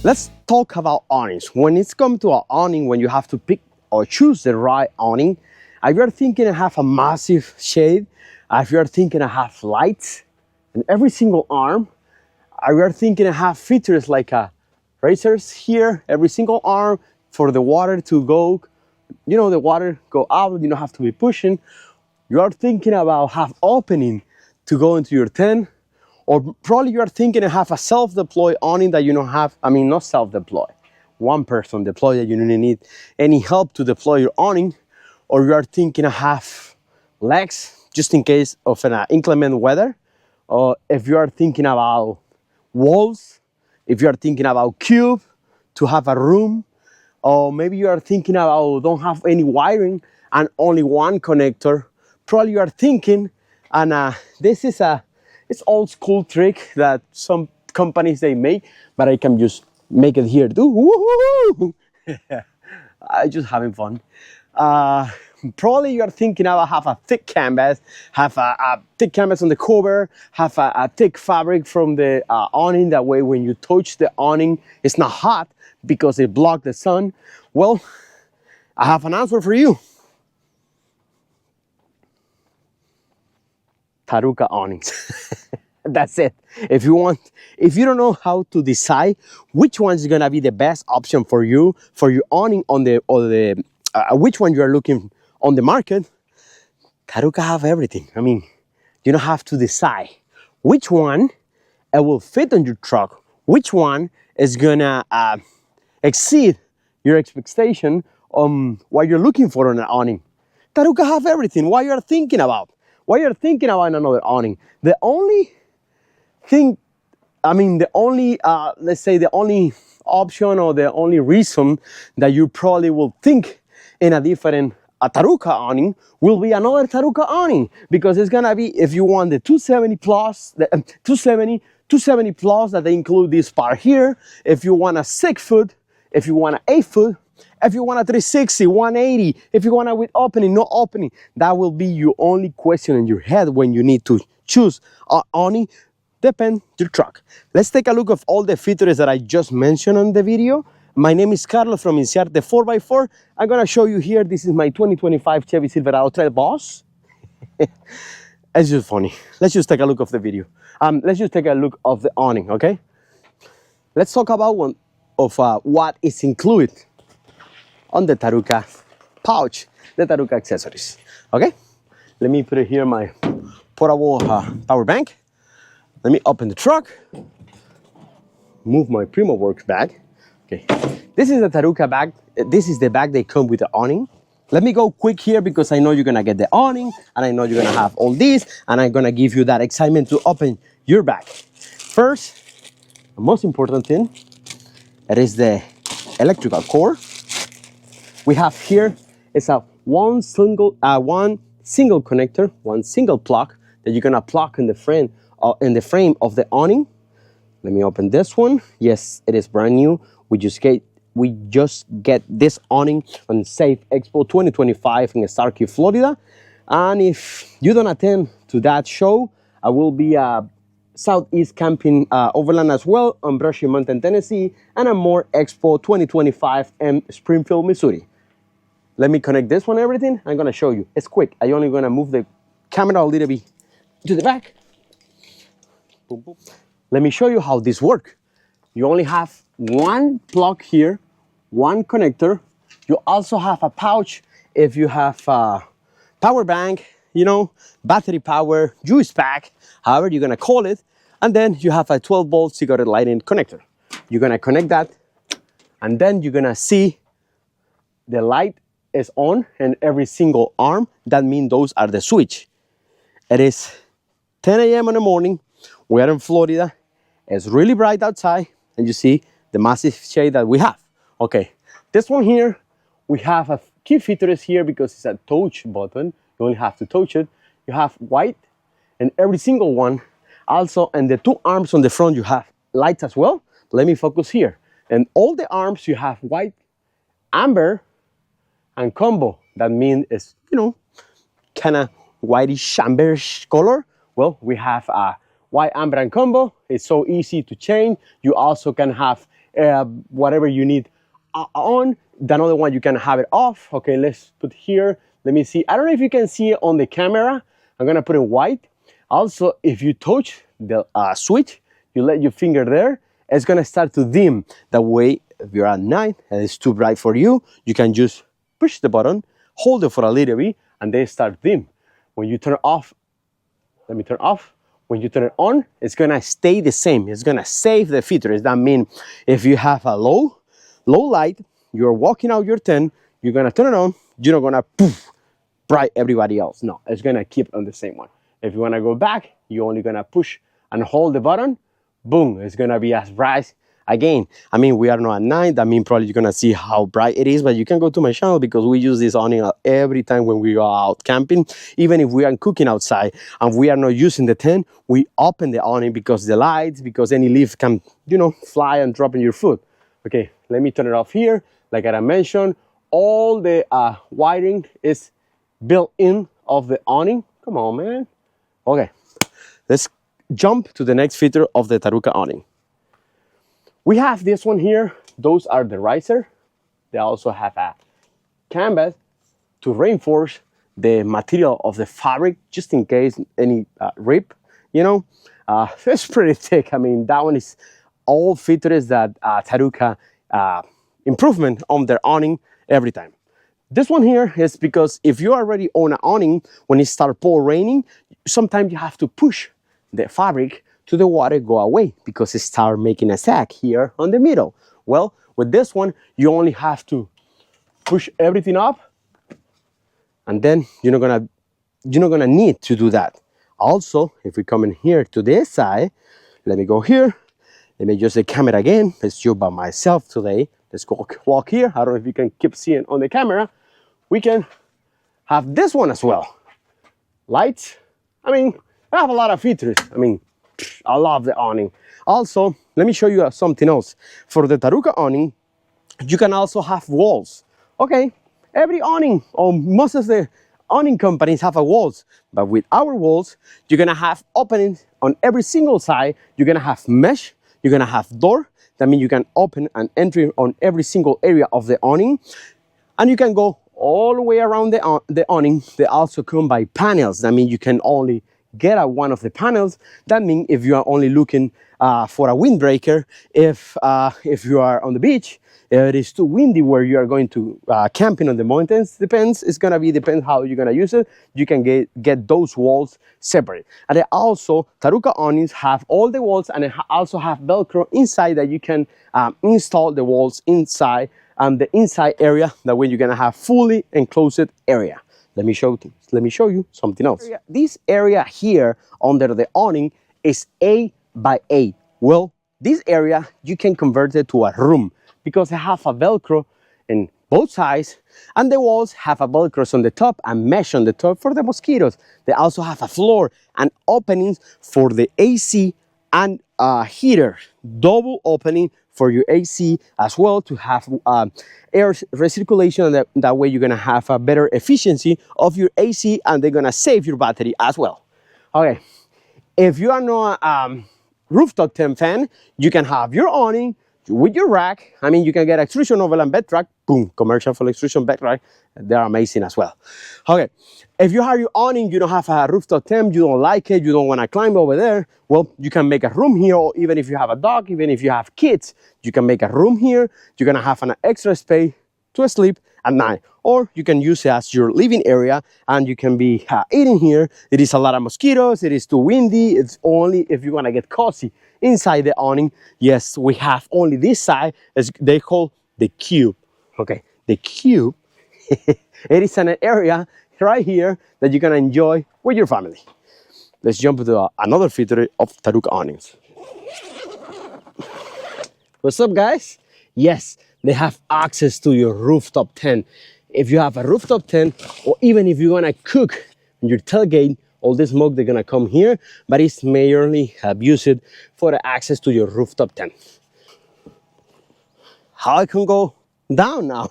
Let's talk about awnings. When it's come to an awning, when you have to pick or choose the right awning, if you're thinking to have a massive shade, if you're thinking to have lights in every single arm, if you're thinking to have features like razors here, every single arm for the water to go, you know, the water go out, you don't have to be pushing. You are thinking about have opening to go into your tent, or probably you are thinking to have a self-deploy awning that you don't have, I mean, not self-deploy, one person deploy that you don't need any help to deploy your awning, or you are thinking to have legs just in case of an inclement weather, or if you are thinking about walls, if you are thinking about cube to have a room, or maybe you are thinking about don't have any wiring and only one connector. Probably you are thinking, and this is it's old school trick that some companies they make, but I can just make it here too. Woo-hoo-hoo! I just having fun. Probably you are thinking about have a thick canvas, have a thick canvas on the cover, have a thick fabric from the awning. That way when you touch the awning, it's not hot because it blocks the sun. Well, I have an answer for you. TARUCA Awnings. That's it. If you don't know how to decide which one is gonna be the best option for you, for your awning on which one you are looking on the market, TARUCA have everything. I mean, you don't have to decide which one it will fit on your truck, which one is gonna exceed your expectation on what you're looking for on an awning. TARUCA have everything. What you're thinking about? Why you're thinking about another awning? The only thing, I mean, the only, let's say the only option or the only reason that you probably will think in a different TARUCA awning will be another TARUCA awning, because it's gonna be, if you want the 270 plus, the 270 plus that they include this part here, if you want a 6 foot, if you want an 8 foot, if you want a 360, 180, if you want a with opening, no opening, that will be your only question in your head when you need to choose an awning. Depend your truck. Let's take a look of all the features that I just mentioned on the video. My name is Carlos from Iniciarte 4x4. I'm gonna show you here, this is my 2025 Chevy Silverado Trail Boss. It's just funny. Let's just take a look of the video. Let's just take a look of the awning, okay? Let's talk about one of what is included on the TARUCA pouch, the TARUCA accessories, okay? Let me put it here, my portable power bank. Let me open the truck, move my PrimaWorks bag. Okay, this is the TARUCA bag. This is the bag they come with the awning. Let me go quick here because I know you're gonna get the awning and I know you're gonna have all this, and I'm gonna give you that excitement to open your bag. First, the most important thing, it is the electrical cord. We have here is a one single connector, one single plug that you're gonna plug in the frame of the awning. Let me open this one. Yes, it is brand new. We just get this awning on Safe Expo 2025 in Starkey, Florida. And if you don't attend to that show, I will be Southeast Camping Overland as well on Brushy Mountain, Tennessee, and a more Expo 2025 in Springfield, Missouri. Let me connect this one, everything. I'm gonna show you. It's quick. I'm only gonna move the camera a little bit to the back. Boom, boom. Let me show you how this works. You only have one plug here, one connector. You also have a pouch if you have a power bank, you know, battery power, juice pack, however you're gonna call it. And then you have a 12-volt cigarette lighting connector. You're gonna connect that, and then you're gonna see the light is on in every single arm. That means those are the switch. It is 10 a.m. in the morning. We are in Florida. It's really bright outside, and you see the massive shade that we have. Okay, this one here, we have a key features here because it's a touch button. You only have to touch it. You have white and every single one. Also, and the two arms on the front, you have lights as well. Let me focus here. And all the arms, you have white, amber, and combo. That means it's, you know, kind of whitish amberish color. Well, we have a white, amber, and combo. It's so easy to change. You also can have whatever you need on. The another one, you can have it off. Okay, let's put here. Let me see. I don't know if you can see it on the camera. I'm gonna put it white. Also, if you touch the switch, you let your finger there, it's gonna start to dim. That way, if you're at night and it's too bright for you, you can just push the button, hold it for a little bit, and they start dim. When you turn it off, let me turn it off. When you turn it on, it's gonna stay the same. It's gonna save the features. That means if you have a low light, you're walking out your tent, you're gonna turn it on, you're not gonna poof, bright everybody else. No, it's gonna keep on the same one. If you wanna go back, you're only gonna push and hold the button, boom, it's gonna be as bright again. I mean, we are not at night. I mean, probably you're gonna see how bright it is, but you can go to my channel because we use this awning every time when we are out camping. Even if we are cooking outside and we are not using the tent, we open the awning because the lights, because any leaf can, you know, fly and drop in your food. Okay, let me turn it off here. Like I mentioned, all the wiring is built in of the awning. Come on, man. Okay, let's jump to the next feature of the TARUCA awning. We have this one here. Those are the riser. They also have a canvas to reinforce the material of the fabric, just in case any rip, you know. It's pretty thick. I mean, that one is all features that TARUCA improvement on their awning every time. This one here is because if you already own an awning, when it starts pouring raining, sometimes you have to push the fabric to the water go away because it starts making a sack here on the middle. Well, with this one, you only have to push everything up, and then you're not gonna need to do that. Also, if we come in here to this side, let me go here. Let me use the camera again. Let's show by myself today. Let's go walk here. I don't know if you can keep seeing on the camera. We can have this one as well. Lights. I mean, I have a lot of features. I mean, I love the awning. Also, let me show you something else. For the TARUCA awning, you can also have walls. Okay, every awning, or most of the awning companies have a walls, but with our walls, you're gonna have openings on every single side. You're gonna have mesh. You're gonna have door. That means you can open and enter on every single area of the awning, and you can go all the way around the awning. They also come by panels. That means you can only get at one of the panels. That means if you are only looking for a windbreaker, if you are on the beach, if it is too windy where you are going to camping on the mountains, depends. It's gonna be depends how you're gonna use it. You can get those walls separate. And they also TARUCA awnings have all the walls, and they also have Velcro inside that you can install the walls inside and the inside area. That way you're gonna have fully enclosed area. Let me show you something else. This area here under the awning is 8 by 8. Well, this area you can convert it to a room because they have a Velcro in both sides, and the walls have a Velcro on the top and mesh on the top for the mosquitoes. They also have a floor and openings for the AC and heater, double opening for your AC as well to have air recirculation. That way you're gonna have a better efficiency of your AC, and they're gonna save your battery as well. Okay, if you are not rooftop tent fan, you can have your awning with your rack. I mean, you can get extrusion overland bed rack, boom, commercial for extrusion bed rack. They're amazing as well. Okay, if you have your awning, you don't have a rooftop tent, you don't like it, you don't want to climb over there, well, you can make a room here. Or even if you have a dog, even if you have kids, you can make a room here. You're gonna have an extra space to sleep at night, or you can use it as your living area, and you can be eating here. It is a lot of mosquitoes, it is too windy. It's only if you want to get cozy inside the awning. Yes, we have only this side, as they call the cube. Okay, the cube. It is an area right here that you're gonna enjoy with your family. Let's jump to another feature of TARUCA awnings. What's up, guys? Yes, they have access to your rooftop tent. If you have a rooftop tent, or even if you're gonna cook in your tailgate, all this smoke, they're gonna come here, but it's mainly used for the access to your rooftop tent. How I can go down now?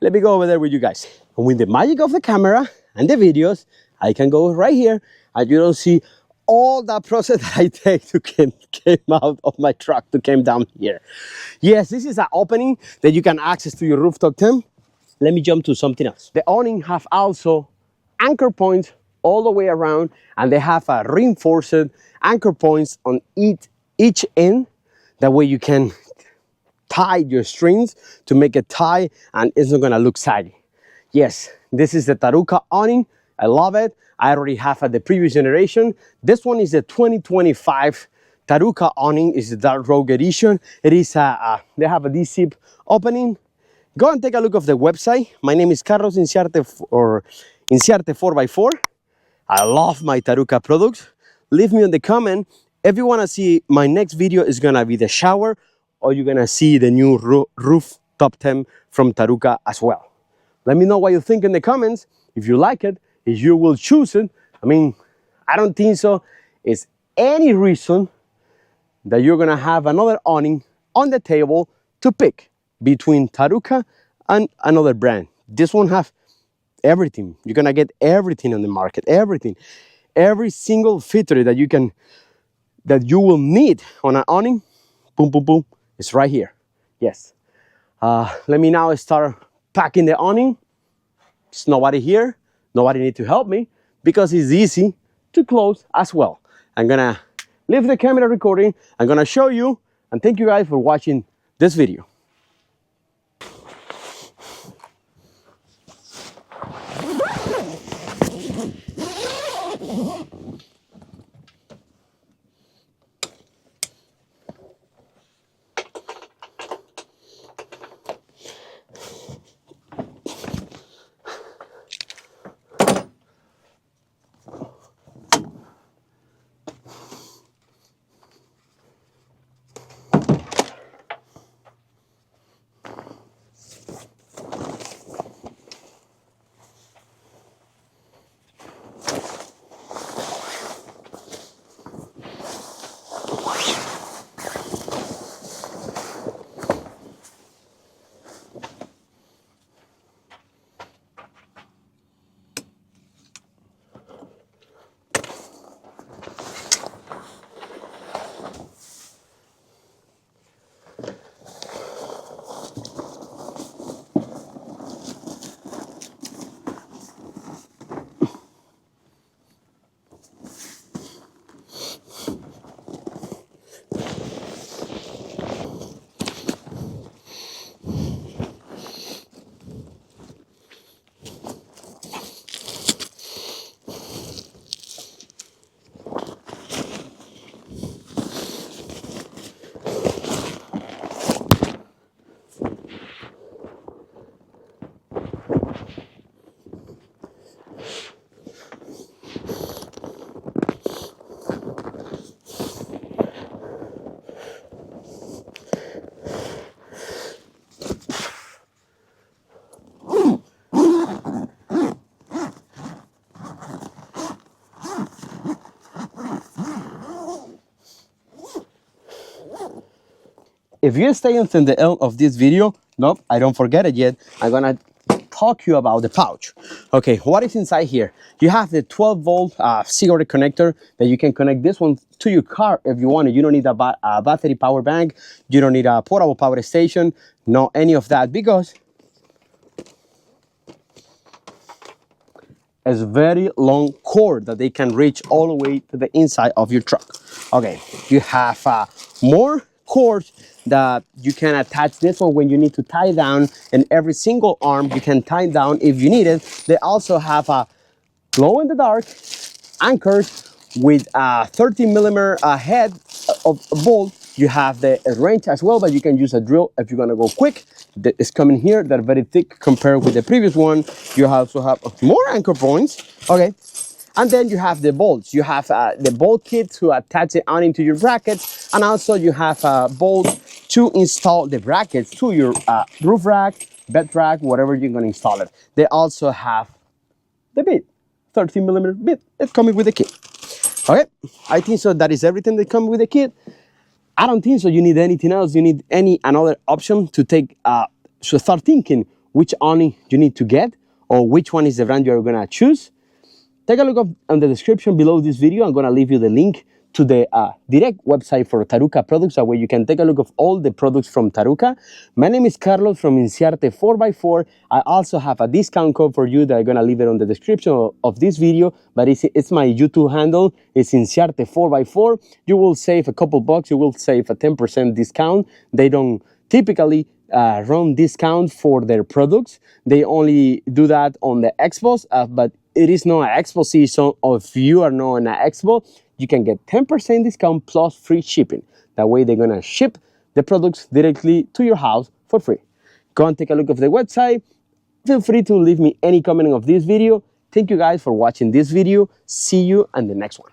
Let me go over there with you guys. And with the magic of the camera and the videos, I can go right here, and you don't see all that process that I take to came out of my truck to come down here. Yes, this is an opening that you can access to your rooftop tent. Let me jump to something else. The awning have also anchor points all the way around, and they have a reinforced anchor points on each end. That way you can tie your strings to make it tie and it's not gonna look saggy. Yes, this is the TARUCA awning. I love it. I already have the previous generation. This one is the 2025 TARUCA awning. Is the Dark Rogue edition. It is they have a D-zip opening. Go and take a look of the website. My name is Carlos Inciarte, or Inciarte 4x4. I love my TARUCA products. Leave me in the comment if you want to see my next video is gonna be the shower, or you're gonna see the new rooftop tent from TARUCA as well. Let me know what you think in the comments. If you like it, if you will choose it. I mean, I don't think so. Is any reason that you're gonna have another awning on the table to pick between TARUCA and another brand. This one have everything. You're gonna get everything on the market, everything. Every single feature that you will need on an awning, boom, boom, boom, it's right here. Yes. Let me now start packing the awning. There's nobody here. Nobody need to help me because it's easy to close as well. I'm gonna leave the camera recording. I'm gonna show you, and thank you guys for watching this video. If you stay until the end of this video, nope, I don't forget it yet. I'm gonna talk to you about the pouch. Okay, what is inside here? You have the 12-volt cigarette connector that you can connect this one to your car if you want it. You don't need a battery power bank. You don't need a portable power station. No, any of that, because it's a very long cord that they can reach all the way to the inside of your truck. Okay, you have more cords that you can attach this one when you need to tie down, and every single arm you can tie down if you need it. They also have a glow-in-the-dark anchors with a 30mm head of bolt. You have the wrench as well, but you can use a drill if you're gonna go quick. It's coming here. They're very thick compared with the previous one. You also have more anchor points. Okay. And then you have the bolts. You have the bolt kit to attach the awning to your brackets, and also you have a bolt to install the brackets to your roof rack, bed rack, whatever you're gonna install it. They also have the bit, 30mm bit. It's coming with the kit. Okay, I think so. That is everything that comes with the kit. I don't think so. You need anything else. You need another option to take. So start thinking which awning you need to get, or which one is the brand you're gonna choose. take a look on the description below this video. I'm gonna leave you the link to the direct website for TARUCA products, that way you can take a look of all the products from TARUCA. My name is Carlos from Inciarte 4x4. I also have a discount code for you that I'm gonna leave it on the description of this video, but it's my YouTube handle. It's Inciarte 4x4. You will save a couple bucks. You will save a 10% discount. They don't typically run discount for their products. They only do that on the expos, but it is not an expo season, or if you are not in an expo, you can get 10% discount plus free shipping. That way they're gonna ship the products directly to your house for free. Go and take a look at the website. Feel free to leave me any comment of this video. Thank you guys for watching this video. See you on the next one.